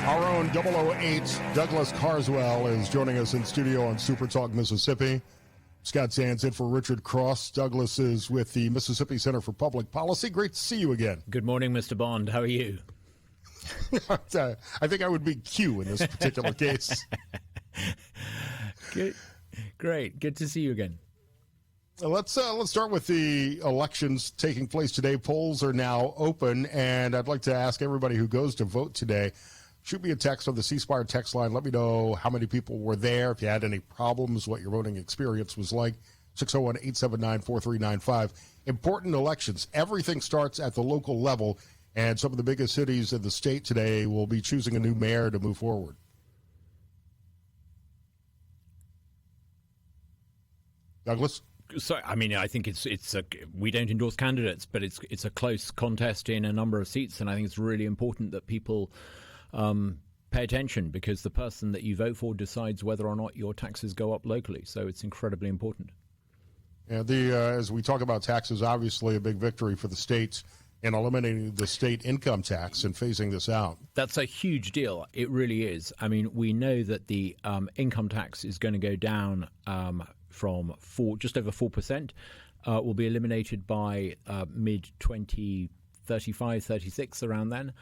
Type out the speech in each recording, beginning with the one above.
Our own 008 Douglas Carswell is joining us in studio on SuperTalk Mississippi. Scott Sands in for Richard Cross. Douglas is with the Mississippi Center for Public Policy. Great to see you again. Good morning, Mr. Bond. How are you? I think I would be Q in this particular case. Good. Great. Good to see you again. Let's start with the elections taking place today. Polls are now open, and I'd like to ask everybody who goes to vote today, shoot me a text on the C Spire text line. Let me know how many people were there, if you had any problems, what your voting experience was like. 601-879-4395. Important elections. Everything starts at the local level, and some of the biggest cities in the state today will be choosing a new mayor to move forward. Douglas? So, I mean, I think we don't endorse candidates, but it's a close contest in a number of seats, and I think it's really important that people pay attention, because the person that you vote for decides whether or not your taxes go up locally. So it's incredibly important. Yeah, as we talk about taxes, obviously a big victory for the states in eliminating the state income tax and phasing this out. That's a huge deal. It really is. I mean, we know that the income tax is going to go down from just over 4%, will be eliminated by mid-2035, 36, around then.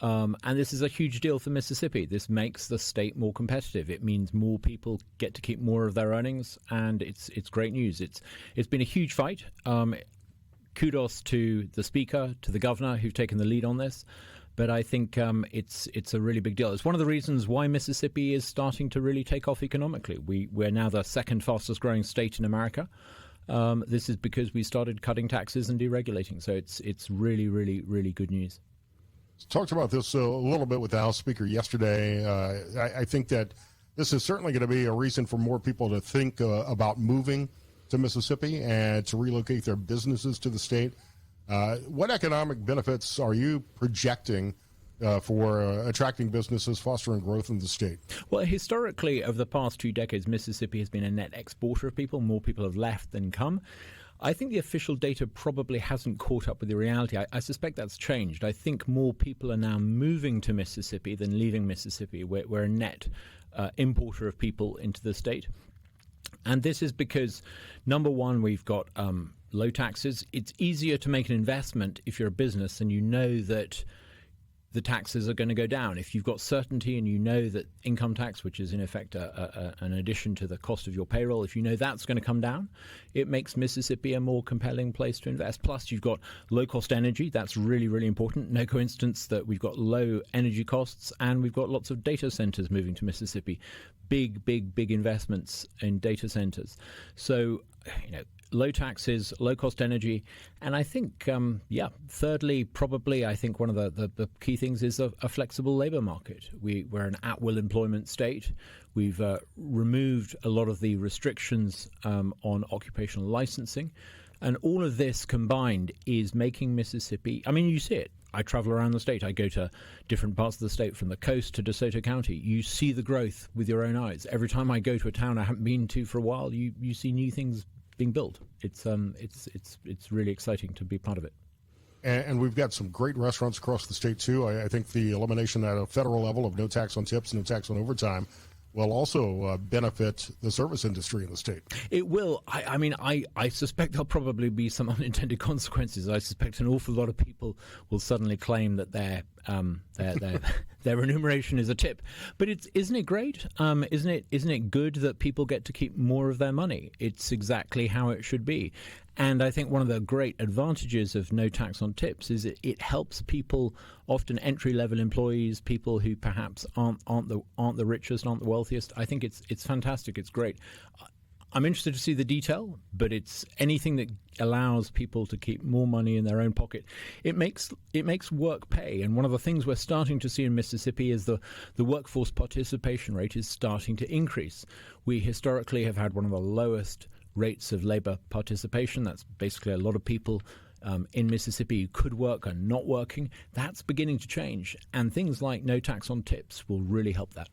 And this is a huge deal for Mississippi. This makes the state more competitive. It means more people get to keep more of their earnings, and it's great news. It's been a huge fight. Kudos to the Speaker, to the Governor, who've taken the lead on this. But I think it's a really big deal. It's one of the reasons why Mississippi is starting to really take off economically. We're now the second fastest growing state in America. This is because we started cutting taxes and deregulating. So it's really, really, really good news. Talked about this a little bit with the House Speaker yesterday. I think that this is certainly going to be a reason for more people to think about moving to Mississippi and to relocate their businesses to the state. What economic benefits are you projecting for attracting businesses, fostering growth in the state? Well, historically, over the past 2 decades, Mississippi has been a net exporter of people. More people have left than come. I think the official data probably hasn't caught up with the reality. I suspect that's changed. I think more people are now moving to Mississippi than leaving Mississippi. We're a net importer of people into the state. And this is because, number one, we've got low taxes. It's easier to make an investment if you're a business and you know that the taxes are going to go down. If you've got certainty and you know that income tax, which is in effect an addition to the cost of your payroll, if you know that's going to come down, it makes Mississippi a more compelling place to invest. Plus, you've got low-cost energy. That's really, really important. No coincidence that we've got low energy costs, and we've got lots of data centers moving to Mississippi. Big, big, big investments in data centers. So, low taxes, low-cost energy, and I think, thirdly, probably, I think one of the key things is a flexible labor market. We're an at-will employment state. We've removed a lot of the restrictions on occupational licensing, and all of this combined is making Mississippi, I mean, you see it. I travel around the state. I go to different parts of the state, from the coast to DeSoto County. You see the growth with your own eyes. Every time I go to a town I haven't been to for a while, you see new things being built. It's really exciting to be part of it. And we've got some great restaurants across the state too. I think the elimination at a federal level of no tax on tips, no tax on overtime will also benefit the service industry in the state. It will. I suspect there'll probably be some unintended consequences. I suspect an awful lot of people will suddenly claim that their remuneration is a tip. But isn't it great? Isn't it good that people get to keep more of their money? It's exactly how it should be. And I think one of the great advantages of no tax on tips is it helps people, often entry-level employees, people who perhaps aren't the richest, aren't the wealthiest. I think it's fantastic. It's great. I'm interested to see the detail, but it's anything that allows people to keep more money in their own pocket. It makes work pay. And one of the things we're starting to see in Mississippi is the workforce participation rate is starting to increase. We historically have had one of the lowest rates of labor participation. That's basically a lot of people in Mississippi who could work are not working. That's beginning to change. And things like no tax on tips will really help that.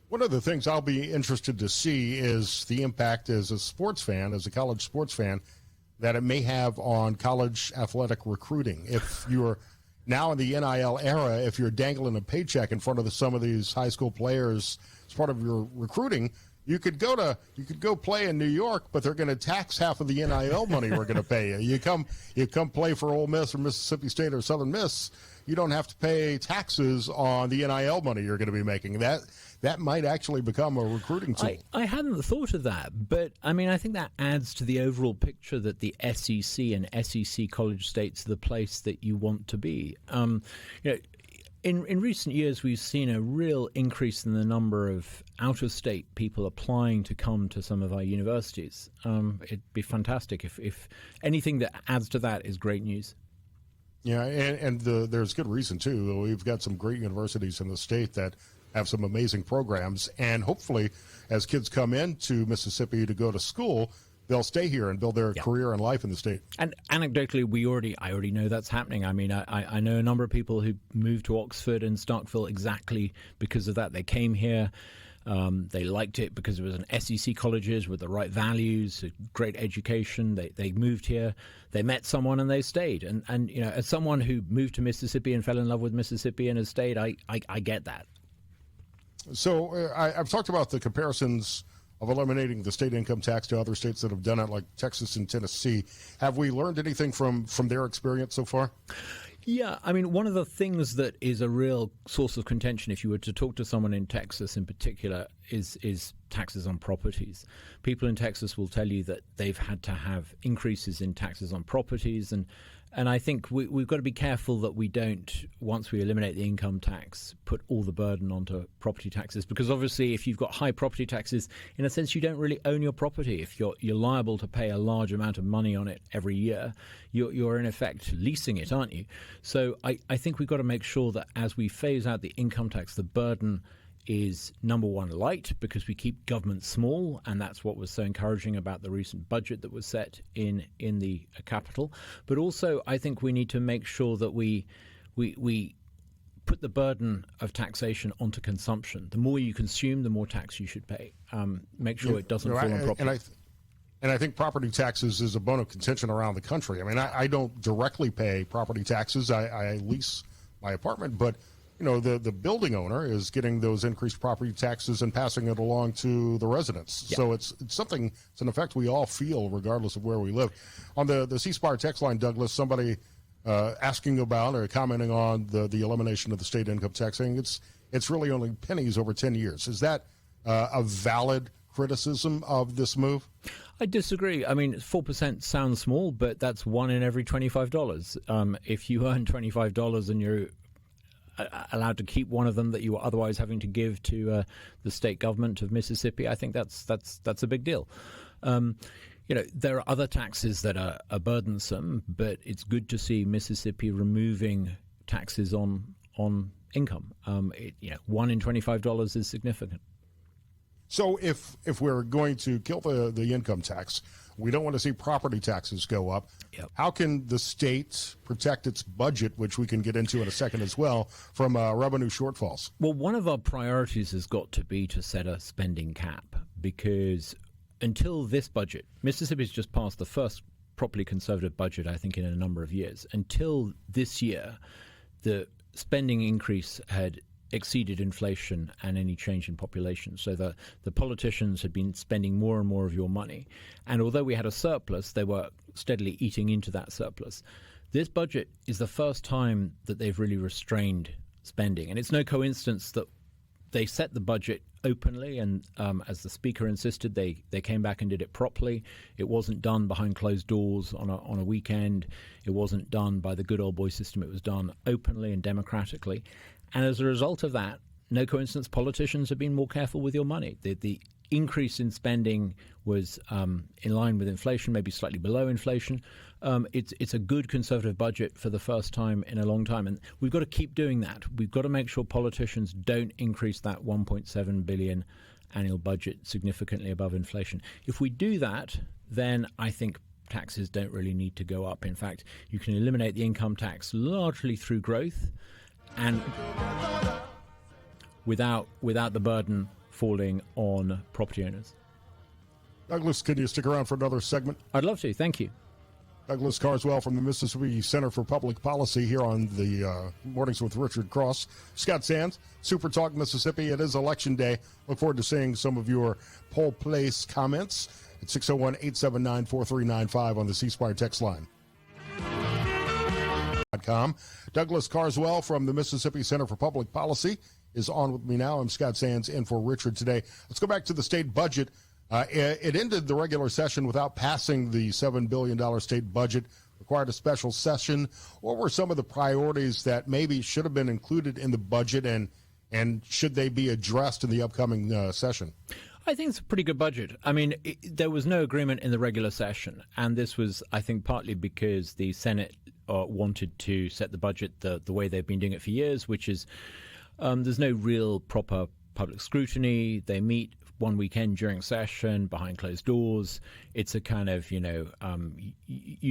One of the things I'll be interested to see is the impact as a sports fan, as a college sports fan, that it may have on college athletic recruiting. If you're now in the NIL era, if you're dangling a paycheck in front of some of these high school players as part of your recruiting, you could go play in New York, but they're going to tax half of the NIL money we're going to pay you. You come play for Ole Miss or Mississippi State or Southern Miss, you don't have to pay taxes on the NIL money you're going to be making. That might actually become a recruiting tool. I hadn't thought of that, but I mean, I think that adds to the overall picture that the SEC and SEC college states are the place that you want to be. In recent years, we've seen a real increase in the number of out-of-state people applying to come to some of our universities. It'd be fantastic if anything that adds to that is great news. Yeah, and there's good reason, too. We've got some great universities in the state that have some amazing programs, and hopefully as kids come into Mississippi to go to school, they'll stay here and build their career and life in the state. And anecdotally, I already know that's happening. I mean, I know a number of people who moved to Oxford and Starkville exactly because of that. They came here. They liked it because it was an SEC colleges with the right values, a great education. They moved here. They met someone and they stayed. And as someone who moved to Mississippi and fell in love with Mississippi and has stayed, I get that. So I've talked about the comparisons of eliminating the state income tax to other states that have done it, like Texas and Tennessee. Have we learned anything from their experience so far? Yeah, I mean, one of the things that is a real source of contention, if you were to talk to someone in Texas in particular, is taxes on properties. People in Texas will tell you that they've had to have increases in taxes on properties, and I think we've got to be careful that we don't, once we eliminate the income tax, put all the burden onto property taxes. Because obviously, if you've got high property taxes, in a sense, you don't really own your property. If you're liable to pay a large amount of money on it every year, you're in effect leasing it, aren't you? So I think we've got to make sure that as we phase out the income tax, the burden is, number one, light, because we keep government small, and that's what was so encouraging about the recent budget that was set in the Capitol. But also, I think we need to make sure that we put the burden of taxation onto consumption. The more you consume, the more tax you should pay. Make sure it doesn't fall on property. And I think property taxes is a bone of contention around the country. I mean, I don't directly pay property taxes. I lease my apartment, but the building owner is getting those increased property taxes and passing it along to the residents. Yeah. So it's something, it's an effect we all feel regardless of where we live. On the C Spire text line, Douglas, somebody asking about or commenting on the elimination of the state income tax, saying it's really only pennies over 10 years. Is that a valid criticism of this move? I disagree. I mean, 4% sounds small, but that's one in every $25. If you earn $25 and you're allowed to keep one of them that you were otherwise having to give to the state government of Mississippi, I think that's a big deal. There are other taxes that are burdensome, but it's good to see Mississippi removing taxes on income. One in $25 is significant. So if we're going to kill the income tax, we don't want to see property taxes go up. Yep. How can the state protect its budget, which we can get into in a second as well, from revenue shortfalls? Well, one of our priorities has got to be to set a spending cap, because until this budget, Mississippi's just passed the first properly conservative budget, I think, in a number of years. Until this year, the spending increase had exceeded inflation and any change in population. So the politicians had been spending more and more of your money. And although we had a surplus, they were steadily eating into that surplus. This budget is the first time that they've really restrained spending. And it's no coincidence that they set the budget openly, and as the speaker insisted, they came back and did it properly. It wasn't done behind closed doors on a weekend. It wasn't done by the good old boy system. It was done openly and democratically. And as a result of that, no coincidence, politicians have been more careful with your money. The increase in spending was in line with inflation, maybe slightly below inflation. It's a good conservative budget for the first time in a long time. And we've got to keep doing that. We've got to make sure politicians don't increase that $1.7 billion annual budget significantly above inflation. If we do that, then I think taxes don't really need to go up. In fact, you can eliminate the income tax largely through growth, and without the burden falling on property owners. Douglas, can you stick around for another segment? I'd love to. Thank you. Douglas Carswell from the Mississippi Center for Public Policy here on the Mornings with Richard Cross. Scott Sands, SuperTalk Mississippi. It is Election Day. Look forward to seeing some of your poll place comments at 601-879-4395 on the C Spire text line. Douglas Carswell from the Mississippi Center for Public Policy is on with me now. I'm Scott Sands in for Richard today. Let's go back to the state budget. It ended the regular session without passing the $7 billion state budget, required a special session. What were some of the priorities that maybe should have been included in the budget, and should they be addressed in the upcoming session? I think it's a pretty good budget. I mean, there was no agreement in the regular session, and this was, I think, partly because the Senate wanted to set the budget the way they've been doing it for years, which is there's no real proper public scrutiny. They meet one weekend during session behind closed doors. It's a kind of, you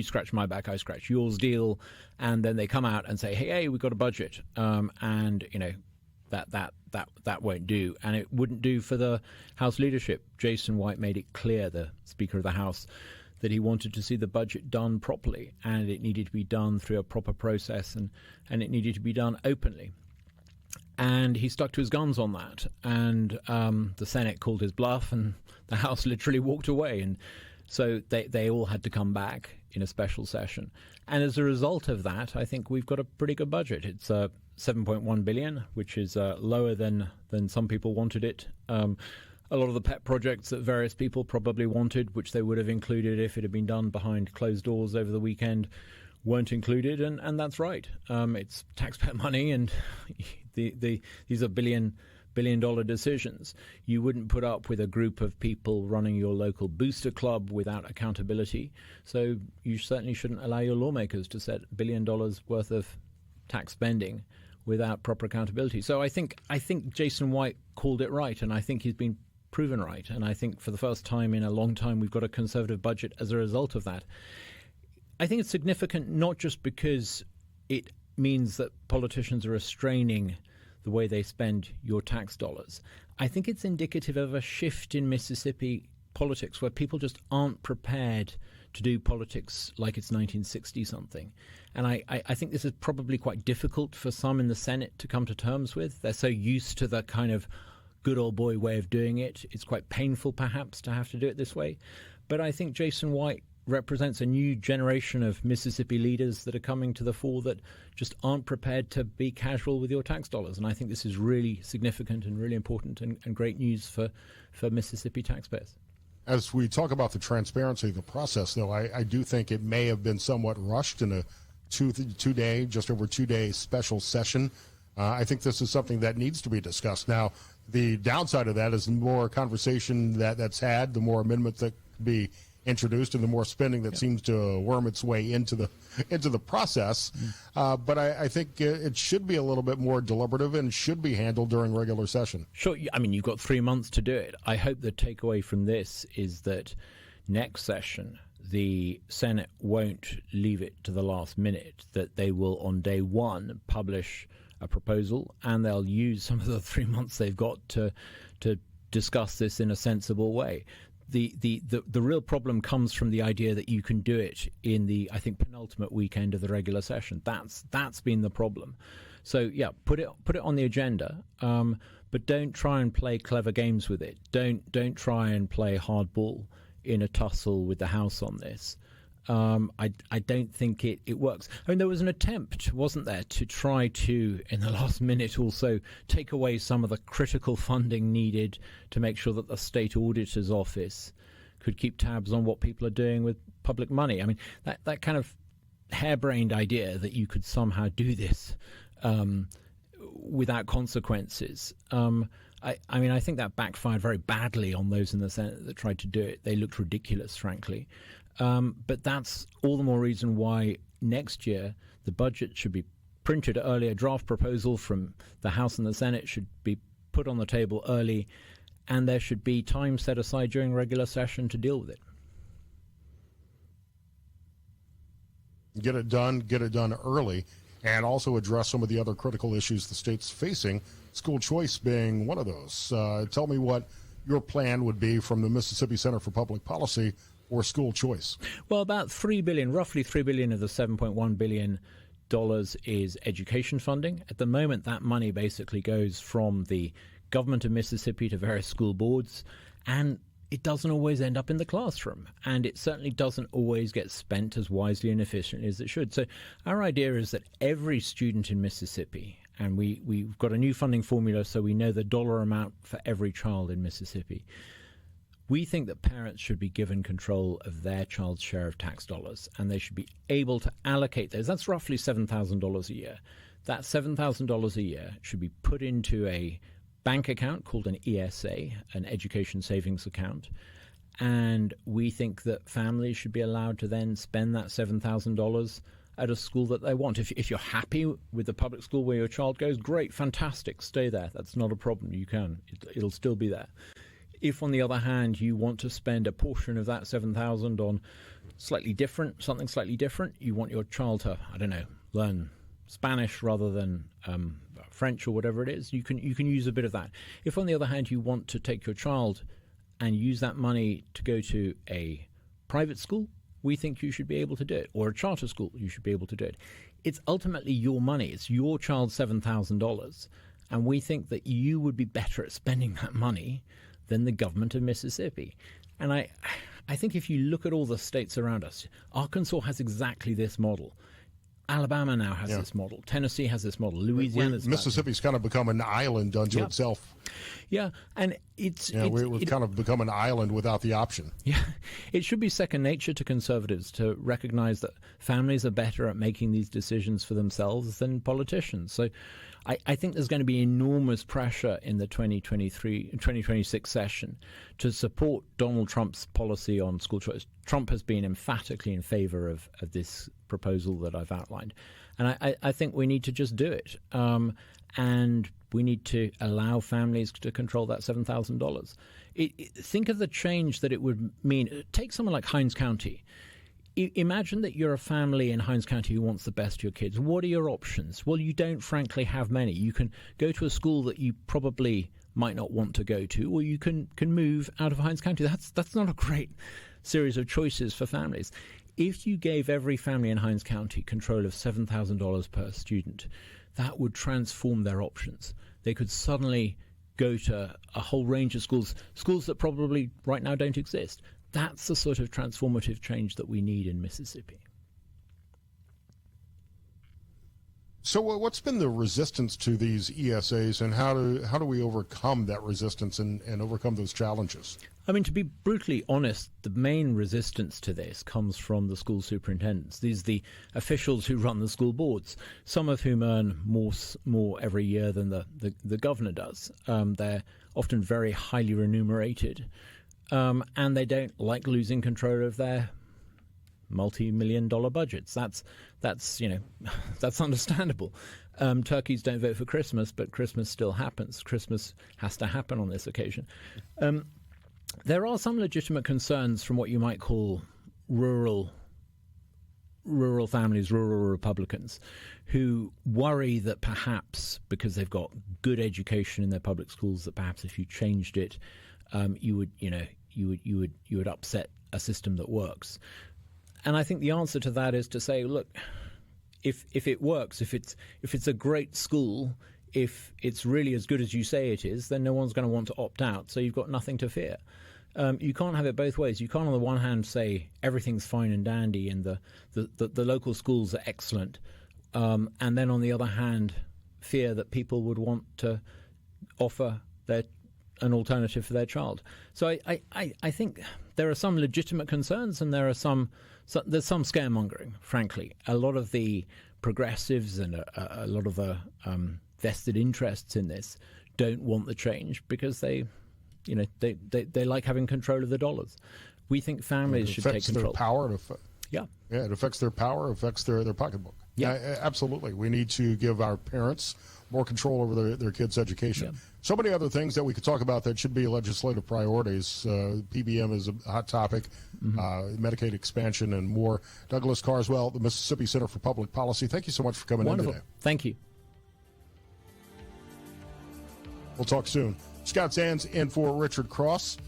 scratch my back, I scratch yours deal. And then they come out and say, hey, we've got a budget. And that won't do. And it wouldn't do for the House leadership. Jason White made it clear, the Speaker of the House, that he wanted to see the budget done properly, and it needed to be done through a proper process, and it needed to be done openly. And he stuck to his guns on that. And the Senate called his bluff, and the House literally walked away. And so they all had to come back in a special session. And as a result of that, I think we've got a pretty good budget. It's $7.1 billion, which is lower than some people wanted it. A lot of the pet projects that various people probably wanted, which they would have included if it had been done behind closed doors over the weekend, weren't included, and that's right. It's taxpayer money, and these are billion-dollar decisions. You wouldn't put up with a group of people running your local booster club without accountability. So you certainly shouldn't allow your lawmakers to set $1 billion worth of tax spending without proper accountability. So I think Jason White called it right, and I think he's been proven right. And I think for the first time in a long time, we've got a conservative budget as a result of that. I think it's significant not just because it means that politicians are restraining the way they spend your tax dollars. I think it's indicative of a shift in Mississippi politics where people just aren't prepared to do politics like it's 1960-something. And I think this is probably quite difficult for some in the Senate to come to terms with. They're so used to the kind of good old boy way of doing it. It's quite painful, perhaps, to have to do it this way. But I think Jason White represents a new generation of Mississippi leaders that are coming to the fore that just aren't prepared to be casual with your tax dollars. And I think this is really significant and really important and great news for Mississippi taxpayers. As we talk about the transparency of the process, though, I do think it may have been somewhat rushed in a just over two-day special session. I think this is something that needs to be discussed. Now, the downside of that is the more conversation that's had, the more amendments that could be introduced, and the more spending that seems to worm its way into the process. But I think it should be a little bit more deliberative and should be handled during regular session. Sure. I mean, you've got 3 months to do it. I hope the takeaway from this is that next session, the Senate won't leave it to the last minute, that they will on day one publish a proposal, and they'll use some of the 3 months they've got to discuss this in a sensible way. The real problem comes from the idea that you can do it in the, I think, penultimate weekend of the regular session. That's been the problem. So yeah, put it on the agenda, but don't try and play clever games with it. Don't try and play hardball in a tussle with the House on this. I don't think it works. I mean, there was an attempt, wasn't there, to try to, in the last minute also, take away some of the critical funding needed to make sure that the state auditor's office could keep tabs on what people are doing with public money. I mean, that kind of harebrained idea that you could somehow do this without consequences. I mean, I think that backfired very badly on those in the Senate that tried to do it. They looked ridiculous, frankly. But that's all the more reason why next year the budget should be printed early. A draft proposal from the House and the Senate should be put on the table early, and there should be time set aside during regular session to deal with it. Get it done early, and also address some of the other critical issues the state's facing, school choice being one of those. Tell me what your plan would be from the Mississippi Center for Public Policy or school choice? Well, about $3 billion, roughly $3 billion of the $7.1 billion is education funding. At the moment, that money basically goes from the government of Mississippi to various school boards, and it doesn't always end up in the classroom, and it certainly doesn't always get spent as wisely and efficiently as it should. So our idea is that every student in Mississippi, and we've got a new funding formula so we know the dollar amount for every child in Mississippi, we think that parents should be given control of their child's share of tax dollars, and they should be able to allocate those. That's roughly $7,000 a year. That $7,000 a year should be put into a bank account called an ESA, an education savings account, and we think that families should be allowed to then spend that $7,000 at a school that they want. If you're happy with the public school where your child goes, great, fantastic, stay there. That's not a problem. You can. It'll still be there. If, on the other hand, you want to spend a portion of that $7,000 on something slightly different, you want your child to, I don't know, learn Spanish rather than French or whatever it is, you can use a bit of that. If, on the other hand, you want to take your child and use that money to go to a private school, we think you should be able to do it, or a charter school, you should be able to do it. It's ultimately your money. It's your child's $7,000, and we think that you would be better at spending that money than the government of Mississippi. And I think if you look at all the states around us, Arkansas has exactly this model. Alabama now has this model. Tennessee has this model. Louisiana's Mississippi's kind of become an island unto itself. Yeah, and we've kind of become an island without the option. Yeah, it should be second nature to conservatives to recognize that families are better at making these decisions for themselves than politicians. So I think there's going to be enormous pressure in the 2026 session to support Donald Trump's policy on school choice. Trump has been emphatically in favor of this proposal that I've outlined. And I think we need to just do it. And we need to allow families to control that $7,000. Think of the change that it would mean. Take someone like Hinds County. Imagine that you're a family in Hinds County who wants the best for your kids. What are your options? Well, you don't frankly have many. You can go to a school that you probably might not want to go to, or you can move out of Hinds County. That's not a great series of choices for families. If you gave every family in Hinds County control of $7,000 per student, that would transform their options. They could suddenly go to a whole range of schools that probably right now don't exist. That's the sort of transformative change that we need in Mississippi. So what's been the resistance to these ESAs, and how do we overcome that resistance and overcome those challenges? I mean, to be brutally honest, the main resistance to this comes from the school superintendents. These are the officials who run the school boards, some of whom earn more every year than the governor does. They're often very highly remunerated, and they don't like losing control of their multi-million-dollar budgets. That's that's understandable. Turkeys don't vote for Christmas, but Christmas still happens. Christmas has to happen on this occasion. There are some legitimate concerns from what you might call rural families, rural Republicans, who worry that perhaps because they've got good education in their public schools, that perhaps if you changed it, you would upset a system that works. And I think the answer to that is to say, look, if it works, if it's a great school, if it's really as good as you say it is, then no one's going to want to opt out. So you've got nothing to fear. You can't have it both ways. You can't, on the one hand, say everything's fine and dandy and the local schools are excellent, and then on the other hand, fear that people would want to offer an alternative for their child. So I think there are some legitimate concerns, and there's some scaremongering, frankly. A lot of the progressives and a lot of the vested interests in this don't want the change because they like having control of the dollars. We think families should take control. Their power. Yeah, it affects their power, affects their pocketbook. Yeah, absolutely. We need to give our parents more control over their kids' education. Yeah. So many other things that we could talk about that should be legislative priorities. PBM is a hot topic, Medicaid expansion, and more. Douglas Carswell, the Mississippi Center for Public Policy, thank you so much for coming in today. Thank you. We'll talk soon. Scott Sands in for Richard Cross.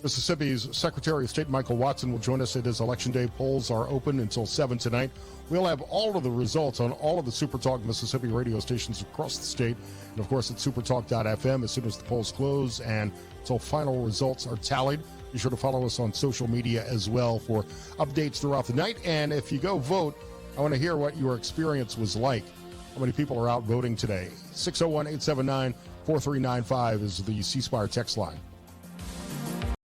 Mississippi's Secretary of State Michael Watson will join us at his Election Day. Polls are open until 7 tonight. We'll have all of the results on all of the SuperTalk Mississippi radio stations across the state, and of course at supertalk.fm as soon as the polls close and until final results are tallied. Be sure to follow us on social media as well for updates throughout the night. And if you go vote, I want to hear what your experience was like. How many people are out voting today? 601-879-4395 is the C Spire text line.